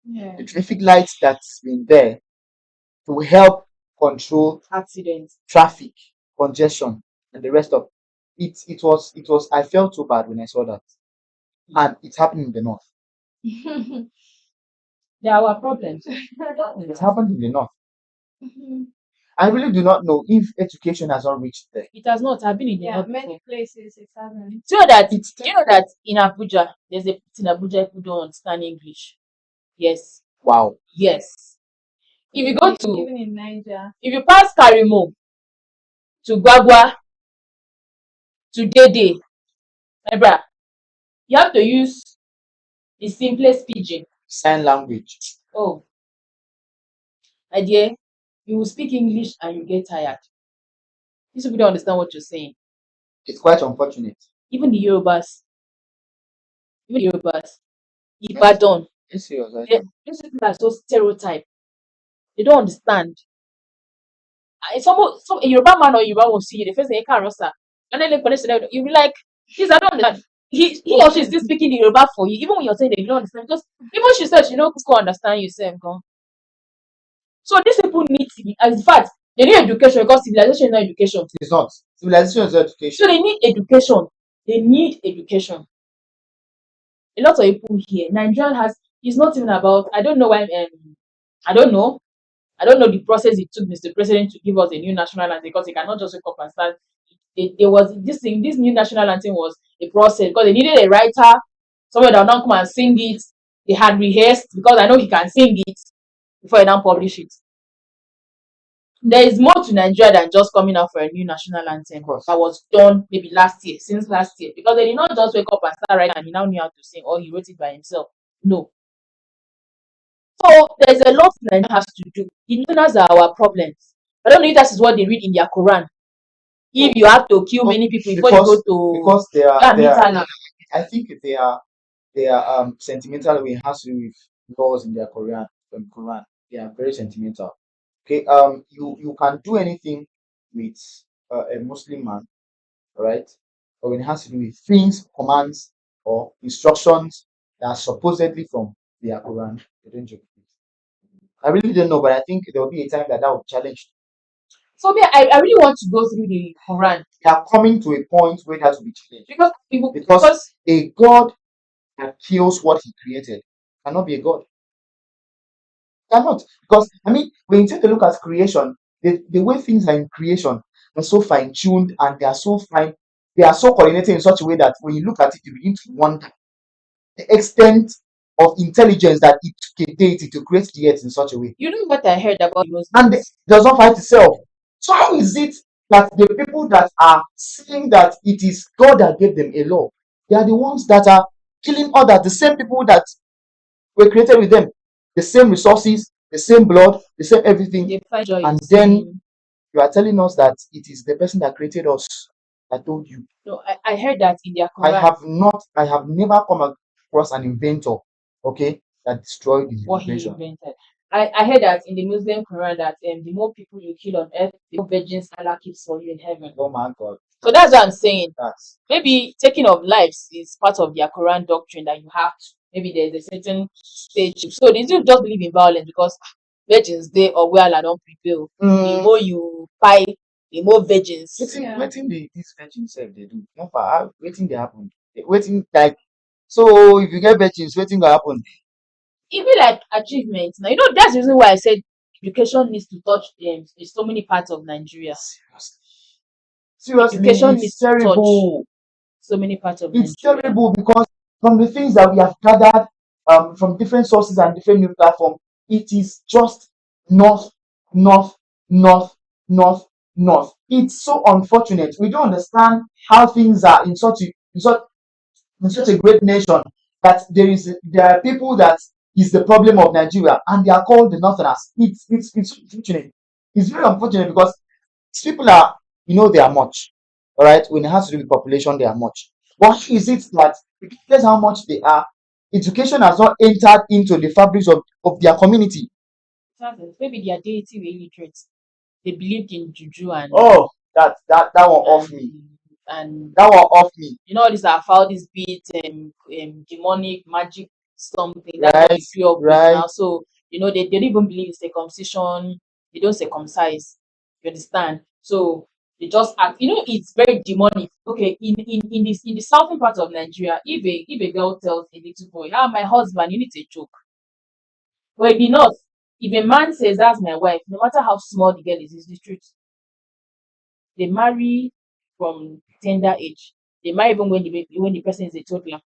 Yeah. The traffic lights that's been there to help control Accidents. traffic, congestion, and the rest of it. It was. I felt so bad when I saw that, and it's happening in the north. They are our problems. It happened in the north. I really do not know if education has not reached there. It has not. I've been in the Yeah, north many before. places it's happening. Do you know that? It's Do you know that in Abuja, there's a in Abuja people don't understand English. Yes. wow. Yes. If you go to Even in Niger. if you pass Karimo to Gwagwa to Dede, my brother, you have to use the simplest pidgin. Sign language. Oh, my dear, you will speak English and you get tired. These people don't understand what you're saying. It's quite unfortunate. Even the Yorubas, Ibadan, It's serious. these people are so stereotyped. They don't understand. Some a Yoruba man or Yoruba will see you, the first thing you can't roster. And then they connect to them, you'll be like, he's I don't understand. He or she is still speaking the Yoruba for you, even when you're saying they don't understand. Because even she said she don't understand yourself, gone. So these people need to be, as in fact, they need education because civilization is not education. It's not. Civilization is So education. they need education. They need education. A lot of people here, Nigerian has, it's not even about, I don't know why, I don't know. I don't know the process it took Mr. President to give us a new national anthem because he cannot just wake up and start. There was this thing, this new national anthem was a process because they needed a writer, someone that would not come and sing it. They had rehearsed because I know he can sing it before he now publish it. There is more to Nigeria than just coming out for a new national anthem that was done maybe since last year, because they did not just wake up and start writing and he now knew how to sing or he wrote it by himself. No. So there's a lot Nigeria has to do. The Northerners are our problems. I don't know if that is what they read in their Quran. If you have to kill many people before you go to because they are Allah. I think they are sentimental when it has to do with laws in their Quran. They are very sentimental. Okay, you can do anything with a Muslim man, right? But when it has to do with things, commands, or instructions that are supposedly from their Quran, they don't joke with it. I really don't know, but I think there will be a time that will challenge. So I really want to go through the Quran. They are coming to a point where that will be challenged Because a God that kills what he created cannot be a God. Cannot. Because I mean, when you take a look at creation, the way things are in creation are so fine-tuned and they are so fine, they are so coordinated in such a way that when you look at it, you begin to wonder the extent of intelligence that it took a deity to create the earth in such a way. You know what I heard about it was, And it does not fight itself. So how is it that the people that are saying that it is God that gave them a law, they are the ones that are killing others, the same people that were created with them, the same resources, the same blood, the same everything, they find joy and in then sin. you are telling us that it is the person that created us I told you. No, I heard that in their I Quran, have never come across an inventor, okay, that destroyed his what he invention. invented. I heard that in the Muslim Quran that the more people you kill on earth, the more virgins Allah keeps for you in heaven. Oh my God. So that's what I'm saying. That's Maybe taking of lives is part of their Quran doctrine that you have to. Maybe there's a certain stage. So they don't just believe in violence because virgins they or well I don't prevail. The mm, more you fight, the more virgins. Yeah. waiting these virgins self they do. No for waiting they happen. Waiting like so if you get virgins, waiting will happen. It be like achievement. Now you know that's the reason why I said education needs to touch so many parts of Nigeria. Seriously, Education it's needs to touch terrible. so many parts of It's Nigeria. terrible because from the things that we have gathered from different sources and different new platforms, it is just north, north, north, north, north. It's so unfortunate. We don't understand how things are in such a great nation that there are people that is the problem of Nigeria and they are called the Northerners. It's unfortunate. It's very unfortunate because these people are they are much. All right, when it has to do with population, they are much. What is it that regardless how much they are, education has not entered into the fabrics of their community? Maybe their deity were illiterate. They believed in juju Oh, that one off me. and That one off me. you know all these are foul this beat demonic magic something that's what Right, we grew up with right. now. So they don't even believe in circumcision, they don't circumcise. You understand? So they just act, it's very demonic. Okay, in the southern part of Nigeria, if a girl tells a little boy, ah, my husband, you need a joke. But in the north, if a man says that's my wife, no matter how small the girl is, it's the truth. They marry from tender age. They marry even when the person is a toddler.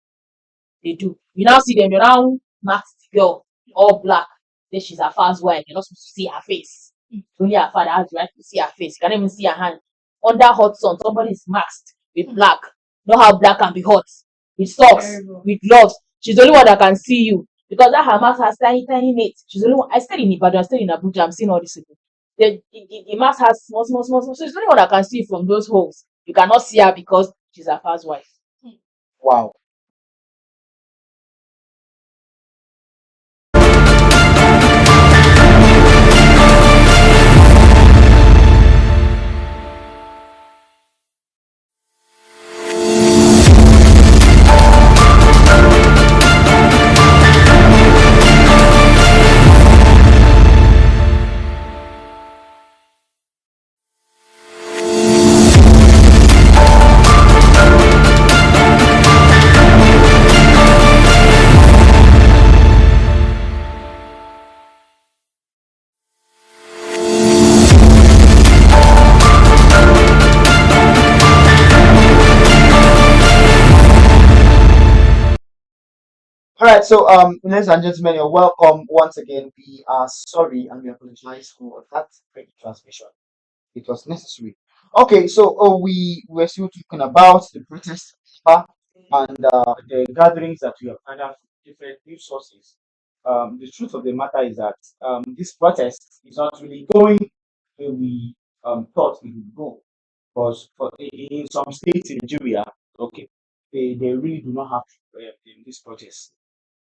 They do. You now see them, you now mark the girl all black. Then she's her father's wife. You're not supposed to see her face. It's only her father has the right to see her face. You can't even see her hand. Under hot sun, somebody is masked with black. Know how black can be hot. With socks, Terrible. with gloves. She's the only one that can see you. Because that her mask has tiny, tiny mates. She's the only one. I stayed in Ibadan, I stayed in Abuja, I'm seeing all these people. The mask has small, small, small, small. So she's the only one that can see from those holes. You cannot see her because she's her father's wife. Wow. All right, so ladies and gentlemen, you're welcome once again. We are sorry and we apologize for that break transmission. It was necessary. Okay, so we were still talking about the protest and the gatherings that we have gathered from different news sources. The truth of the matter is that this protest is not really going where we thought it would go. Because in some states in Nigeria, okay, they really do not have this protest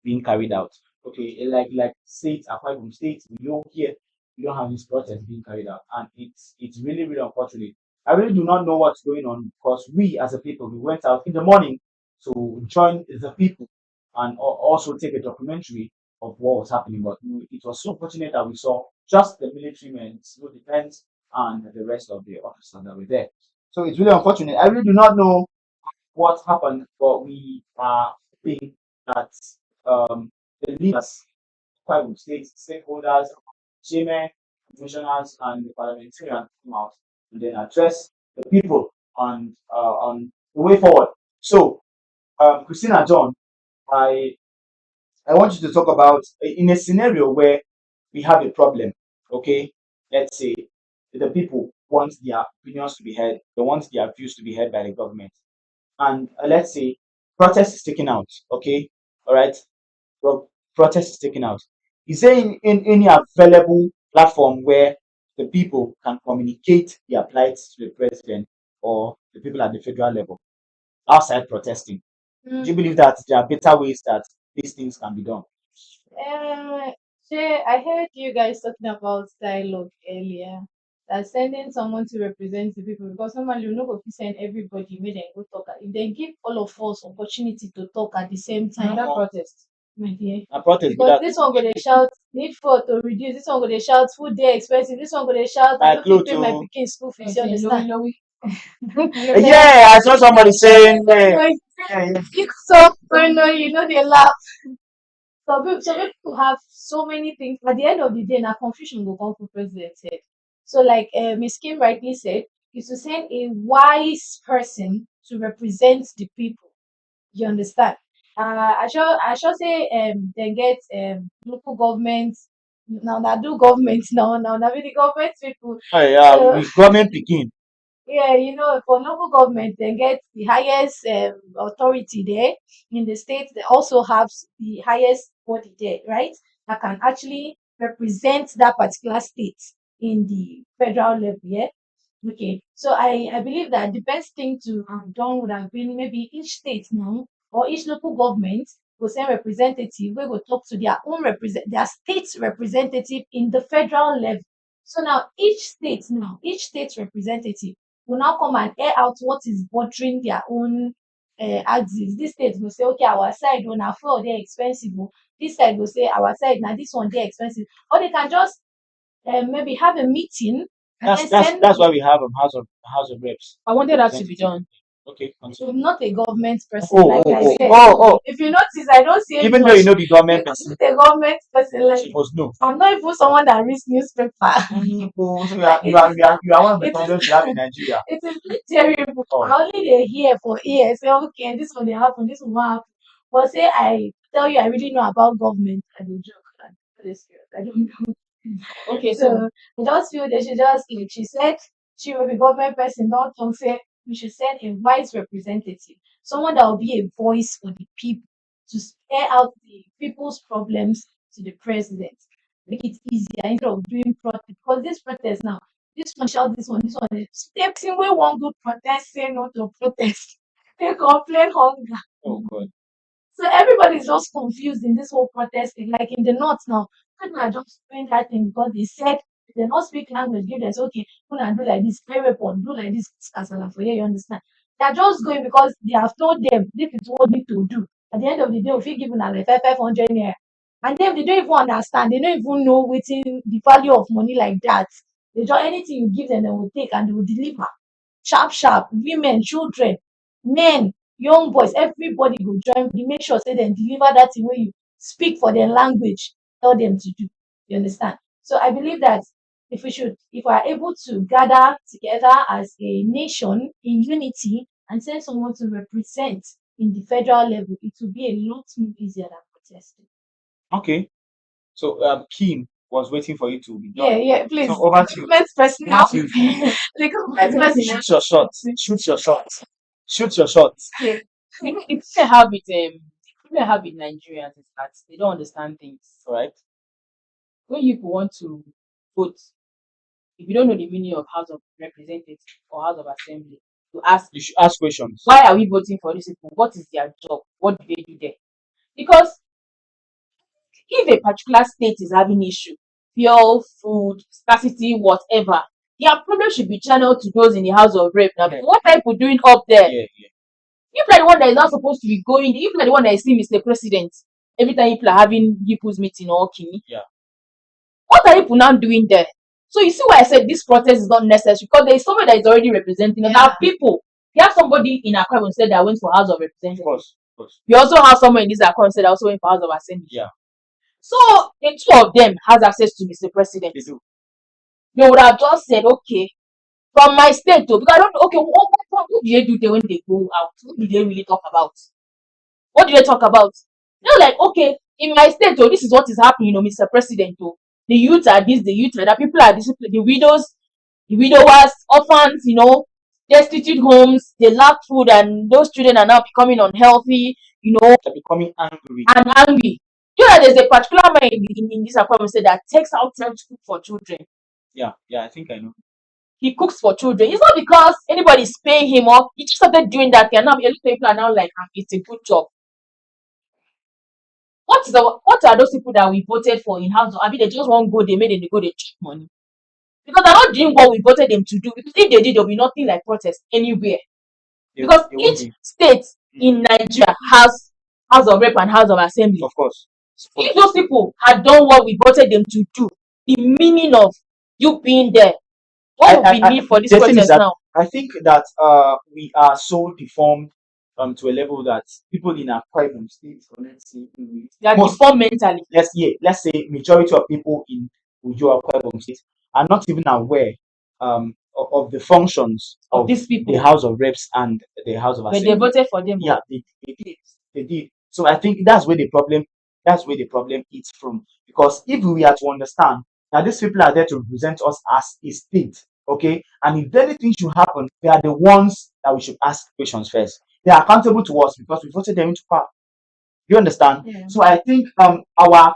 being carried out. Okay, like states apart from states, we don't have this protest being carried out, and it's really really unfortunate. I really do not know what's going on because we as a people we went out in the morning to join the people and also take a documentary of what was happening. But it was so fortunate that we saw just the military men, civil defense, and the rest of the officers that were there. So it's really unfortunate. I really do not know what happened, but we are hoping that the leaders, private states, stakeholders, chairmen, commissioners, and the parliamentarians come out and then address the people on the way forward. So, Christina John, I I want you to talk about in a scenario where we have a problem. Okay, let's say the people want their opinions to be heard, they want their views to be heard by the government, and let's say protest is taken out. Okay, all right, protest is taken out. Is there in any available platform where the people can communicate their plights to the president or the people people at the federal level outside protesting? Do you Mm. believe that there are better ways that these things can be done? Shay, I heard you guys talking about dialogue earlier. That sending someone to represent the people, because normally you know go fit send everybody make dem go talk. If they give all of us opportunity to talk at the same time, Another protest. my dear. A protest be Because that this one go dey shout need for to reduce, this one go dey shout food dey expensive, this one go dey shout I my no fit clothes. pay my Oh, pikin school fees. Say, You understand? Lowi. yeah, I saw somebody saying, So yeah. you stop, you know they laugh. Some people have so many things. At the end of the day, now confusion will come from president's head. So, like Ms. Kim rightly said, is to send a wise person to represent the people. You understand? I shall say they get local governments now that do governments now with the government people. Oh, yeah, So we government begin. yeah, for local government, they get the highest authority there. In the state, they also have the highest body there, right? That can actually represent that particular state in the federal level, yeah? Okay, so I believe that the best thing to have done would have been maybe each state now or each local government will send representative we will talk to their state representative in the federal level. So now each state representative will now come and air out what is bothering their own axis. This state will say, okay, our side on our fuel they're expensive. Oh. This side will say our side now this one they're expensive. Or they can just maybe have a meeting and then send That's why we have House of Reps. I wanted that to be done. Okay, continue. I'm not a government person, Oh, like oh, I oh, said. oh, If you notice, I don't say even though much. you know the government person, A government person, like she must know. I'm not even someone that reads newspaper. Oh, so Like, you are one of the it is countries we have in Nigeria. it is really terrible. Oh, I only dey hear for ears. Say, okay, this one dey happen, this one wan happen. But say I tell you I really know about government, I dey joke. I'm very serious. I don't know. Okay, So so I just feel they should just like she said, she will be government person, don't talk say we should send a wise representative, someone that will be a voice for the people to spare out the people's problems to the president. Make it easier instead of doing protest. Because this protest now, this one shout this one. Same thing wey wan go protest say no to protest. They complain hunger. oh God. So everybody's just confused in this whole protesting. Like in the north now, people are just doing that thing because they said if they don't speak language, give them say, okay, gonna do like this, carry weapon, do like this, kasala for here, you understand? They're just going because they have told them this is what need to do. At the end of the day, if you give them like 500 naira, and then they don't even understand, they don't even know waiting the value of money like that. They just anything you give them, they will take and they will deliver. Sharp, sharp, women, children, men, young boys, everybody go join body make sure say dem deliver that thing wey you speak for their language tell them to do. You understand? So I believe that if we are able to gather together as a nation in unity and send someone to represent in the federal level, it will be a lot more easier than protesting. Okay. So Kim was waiting for you to be Yeah, done. yeah, please. So over to you. Government person now. Over to you. The government person. Shoot your shot. Shoot your shot. Shoot your shot. the problem I have with the problem I have with Nigerians is that they don't understand things. All right. When you want to vote, if you don't know the meaning of House of Representatives or House of Assembly, to ask You should ask questions. why are we voting for these people? What is their job? What do they do there? Because if a particular state is having issue, fuel, food, scarcity, whatever, their problem should be channeled to those in the House of Rep. Now, Yeah. what are people doing up there? Yeah, yeah. You are the one that is not supposed to be going. You are the one that is seeing Mr. President every time people are having people's meeting or kini. Yeah. What are people now doing there? So you see why I said this protest is not necessary because there is somebody that is already representing us. Now people, you have somebody in Accra who said that went for House of Of Representatives. course. Of course. You also have someone in this Accra who said that also went for House of Assembly. Yeah. So the two of them has access to Mr. President. They do. They would have just said, okay, from my state though, because I don't know, okay, what do they do there when they go out? What do they really talk about? What do they talk about? They're like, okay, in my state, oh, this is what is happening, Mr. President. Oh, the youth are this, the youth are that, people are this, the widows, the widowers, orphans, destitute homes, they lack food, and those children are now becoming unhealthy, They're becoming angry. and angry. You know, there's a particular man in this appointment said that takes out time to cook for children. Yeah, I think I know. he cooks for children. It's not because anybody's paying him or he just started doing that thing. And now a lot of people are now like, it's a good job. What are those people that we voted for in house? I mean, they just won't go, they made it, they go, they check money. Because they're not doing what we voted them to do. Because if they did, there'll be nothing like protest anywhere. Because each state in Nigeria has House of Rep and House of Assembly. Of course. If those people had done what we voted them to do, the meaning of you being there, what would we need for this protest now? I think that we are so deformed to a level that people in our private states, or let's say they are deformed mentally. Let's say majority of people in Ujo Private states are not even aware of the functions of these people, the House of Reps and the House of Assembly. But they voted for them. Yeah, they did. So I think that's where the problem is from. Because if we are to understand that these people are there to represent us as a state, okay, and if anything should happen, they are the ones that we should ask questions first. They are accountable to us because we voted them into power. You understand? Yeah. So I think our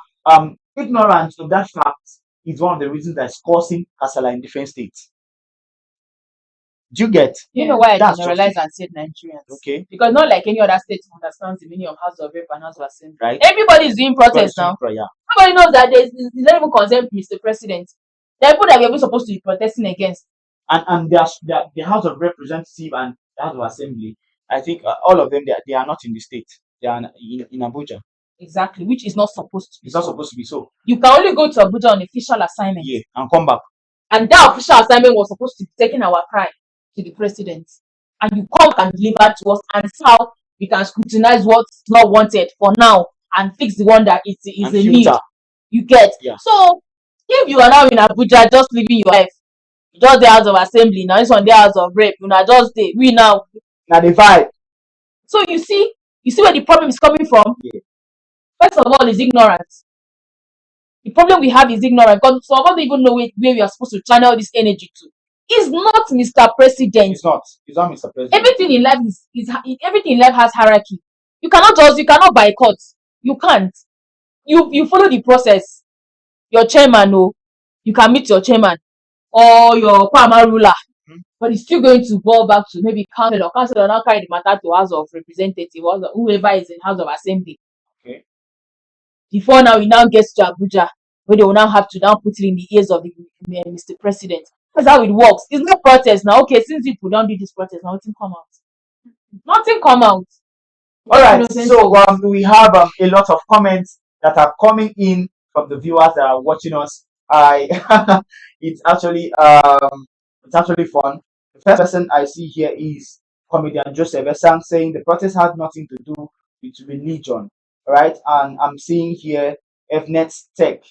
ignorance of that fact is one of the reasons that's causing Kasala in different states. Do you get? You know why I generalize and said Nigerians? Okay. Because not like any other state understands the meaning of House of Rep and House of Assembly. Right. Everybody is doing protest now. Yeah. Everybody knows that it's not even concerned Mr. President. The people that we're even supposed to be protesting against. And the House of Representative and the House of Assembly, I think all of them they are not in the state. They are in Abuja. Exactly, which is not supposed to be. It's not supposed to be so. You can only go to Abuja on official assignment. Yeah, and come back. And that official assignment was supposed to be taking our pride to the president. And you come and deliver to us and see how we can scrutinize what's not wanted for now and fix the one that is a need. You get? Yeah. So if you are now in Abuja just living your life, just the House of Assembly, now it's on the House of Rep, you know, just the we now the vibe. So you see where the problem is coming from? Yeah. First of all, is ignorance. The problem we have is ignorance because some of us don't even know where we are supposed to channel this energy to. It's not Mr. President. It's not Mr. President. Everything in life everything in life has hierarchy. You cannot boycott. You can't. You follow the process. Your chairman, you can meet your chairman or your primary ruler, but it's still going to go back to maybe council or council now carry the matter to House of Representative or whoever is in House of Assembly. Okay. Before now, it now gets to Abuja, where they will now have to now put it in the ears of the Mr. President. That's how it works. It's not protest now. Okay, since people don't do this protest, nothing come out. Nothing come out. All right. So we have a lot of comments that are coming in from the viewers that are watching us. It's actually fun. The first person I see here is comedian Joseph Esang saying the protest has nothing to do with religion. Right, and I'm seeing here Fnet Tech.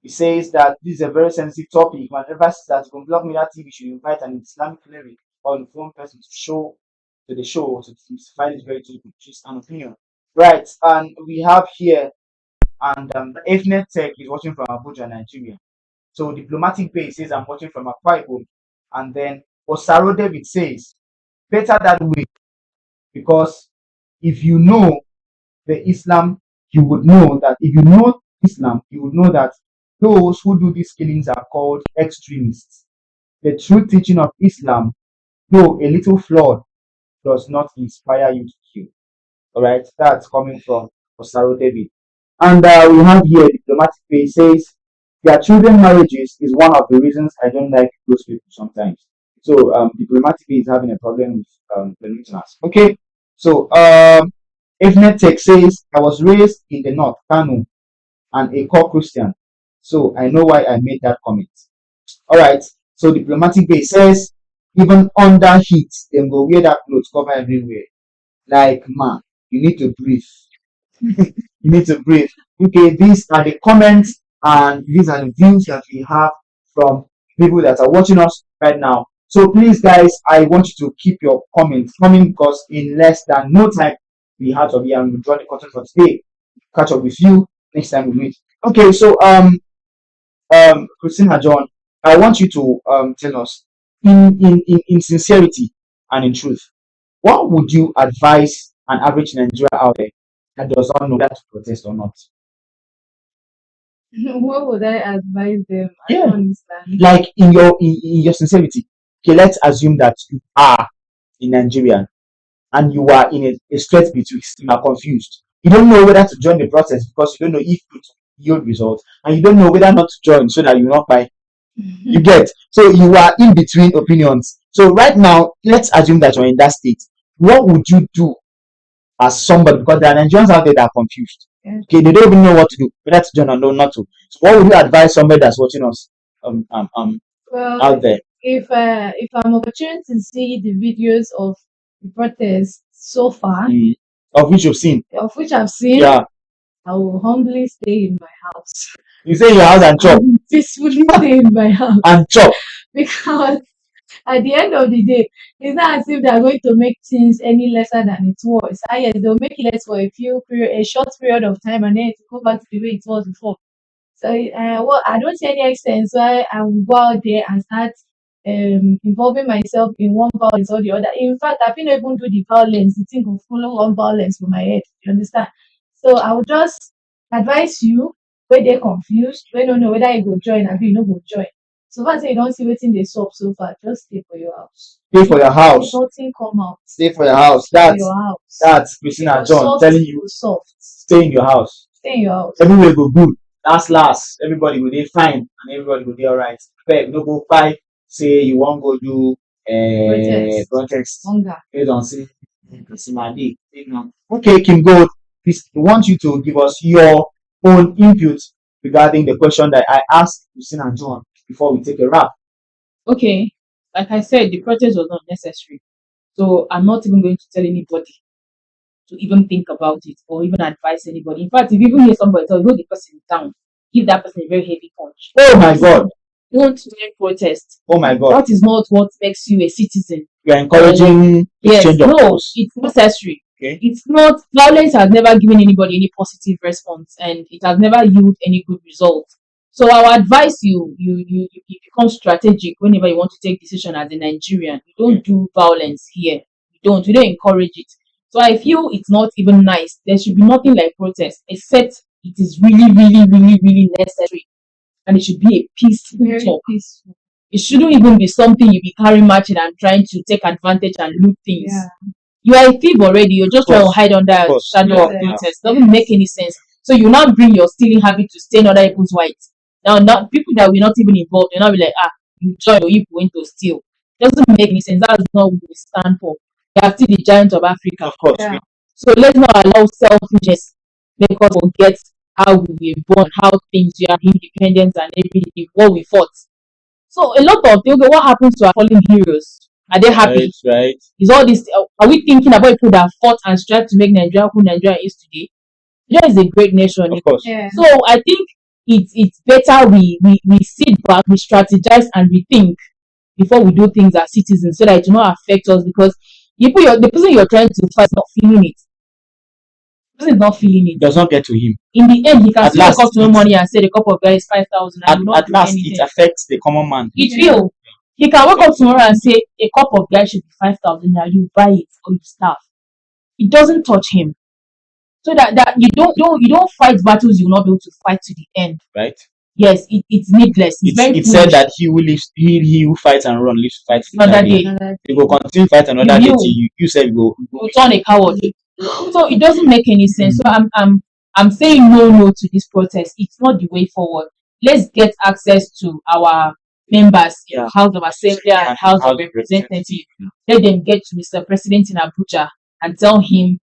He says that this is a very sensitive topic. My advice that from Block Media TV should invite an Islamic cleric or informed person to the show to demystify this very topic, which is an opinion. Right, and we have here, and Fnet Tech is watching from Abuja, Nigeria. So Diplomatic Base says I'm watching from Akwa Ibom, and then Osaro David says better that way because if you know the Islam, you would know that if you know Islam, you would know that those who do these killings are called extremists. The true teaching of Islam, though a little flawed, does not inspire you to kill. Alright, that's coming from Osaro David. And we have here Diplomatic Pay says their children marriages is one of the reasons I don't like those people sometimes. So Diplomatic Pay is having a problem with the listeners. Okay, so Fnet Tech says, I was raised in the north, Kanu, and a core Christian. So I know why I made that comment. Alright, so Diplomatic Base says, even under heat, then go wear that clothes cover everywhere. Like, man, you need to breathe. You need to breathe. Okay, these are the comments and these are the views that we have from people that are watching us right now. So please, guys, I want you to keep your comments coming because in less than no time, we have to be and we draw the curtain for today. Catch up with you next time we meet. Okay, so Christina John, I want you to tell us in sincerity and in truth, what would you advise an average Nigerian out there that does not know that to protest or not? What would I advise them? I Yeah. don't understand. Like in your sincerity. Okay, let's assume that you are in Nigeria and you are in a straight between, you are confused. You don't know whether to join the process because you don't know if it yield results, and you don't know whether not to join so that you not buy. You get, so you are in between opinions. So right now, let's assume that you're in that state. What would you do as somebody? Because there are Nigerians out there that are confused. Yeah. Okay, they don't even know what to do, whether to join or no, not to. So what would you advise somebody that's watching us Well, out there? if I'm opportunity to see the videos of the protests so far, Of which you've seen. of which I've seen, Yeah. I will humbly stay in my house. You stay in your house and I chop. will peacefully stay in my house And chop. because at the end of the day, it's not as if they're going to make things any lesser than it was. Yes, they'll make it less for a short period of time, and then it will go back to the way it was before. So, well, I don't see any extent why I will go out there and start involving myself in one violence or the other. In fact, I feel even do the violence, the thing will follow on violence for my head. You understand? So I would just advise you when they're confused, when don't know whether you go join or you no go join. So far say you don't see wetin dey sup so far, just stay for your house. Stay for your house. Nothing come out. Stay for your house. Stay for That's your house. that's Christina Go John soft, telling you, go soft. stay in your house. Stay in your house. Everywhere go good. Last. Everybody will be fine and everybody will be alright. But no go fight. Say you won't go do protest. Hunger. Based on say Christina Day. Okay, Kim Gold, please, we want you to give us your own input regarding the question that I asked Christina John before we take a wrap. Okay, like I said, the protest was not necessary. So I'm not even going to tell anybody to even think about it or even advise anybody. In fact, if you even hear somebody tell you, "Hold the person down," give that person a very heavy punch. Oh my God. Don't join protest. Oh my God. That is not what makes you a citizen. You are encouraging Yes, exchange of no, force. it's necessary. Okay. It's not, violence has never given anybody any positive response and it has never yielded any good result. So I would advise you become strategic whenever you want to take decision as a Nigerian. You don't do violence here. We don't encourage it. So I feel it's not even nice. There should be nothing like protest, except it is really, really, really, really necessary. And it should be a peaceful Very talk. peaceful. It shouldn't even be something you be carrying matching and trying to take advantage and loot things. Yeah. You are a thief already. You're just trying to hide under a shadow of Yes. protest. Doesn't make any sense. So you now bring your stealing habit to stain other people's whites. Now, not people that will not even involved, you'll not be like, you join or you going to steal. Doesn't make any sense. That's not what we stand for. We are still the giant of Africa. Of course. Yeah. So let's not allow selfishness make us forget how we were born, how things we are, independence and everything, what we fought. So a lot of things. Okay, what happens to our fallen heroes? Are they happy? Right. Is all this? Are we thinking about people that fought and strived to make Nigeria who Nigeria is today? Nigeria is a great nation. Of course. Yeah. So I think it's better we sit back, we strategize and we think before we do things as citizens, so that it will not affect us. Because the person you're trying to fight is not feeling it. The person is not feeling it. It does not get to him. In the end, he can At still wake last, up tomorrow morning and say the cup of guy is 5,000 and will not At do last, anything. it affects the common man. It will. He can wake up tomorrow and say a cup of guy should be 5,000 now. You buy it or you starve. It doesn't touch him. So that you don't fight battles you will not be able to fight to the end. Right. Yes, it's needless. It said that he who fights and run lives to fight another day. You go continue fight another day till you said you You turn a coward. So it doesn't make any sense. So I'm saying no to this protest. It's not the way forward. Let's get access to our members in House of Assembly and House of Representatives. Let them get to Mr. President in Abuja and tell him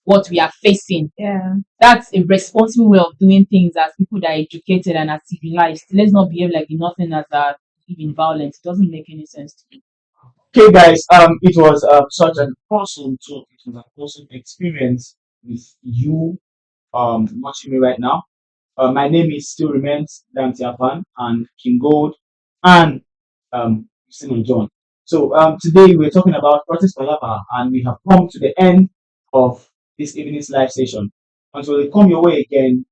what we are facing. Yeah. That's a responsible way of doing things as people that are educated and are civilized. Let's not behave like the Northerners that live in violence. It doesn't make any sense to me. Okay, guys, it was such an awesome talk. It was an awesome experience with you watching me right now. My name is still remains Dan Tiapan and King Gold and Christina John. So today we're talking about protest Palava, and we have come to the end of this evening's live session. Until they come your way again,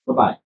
bye bye.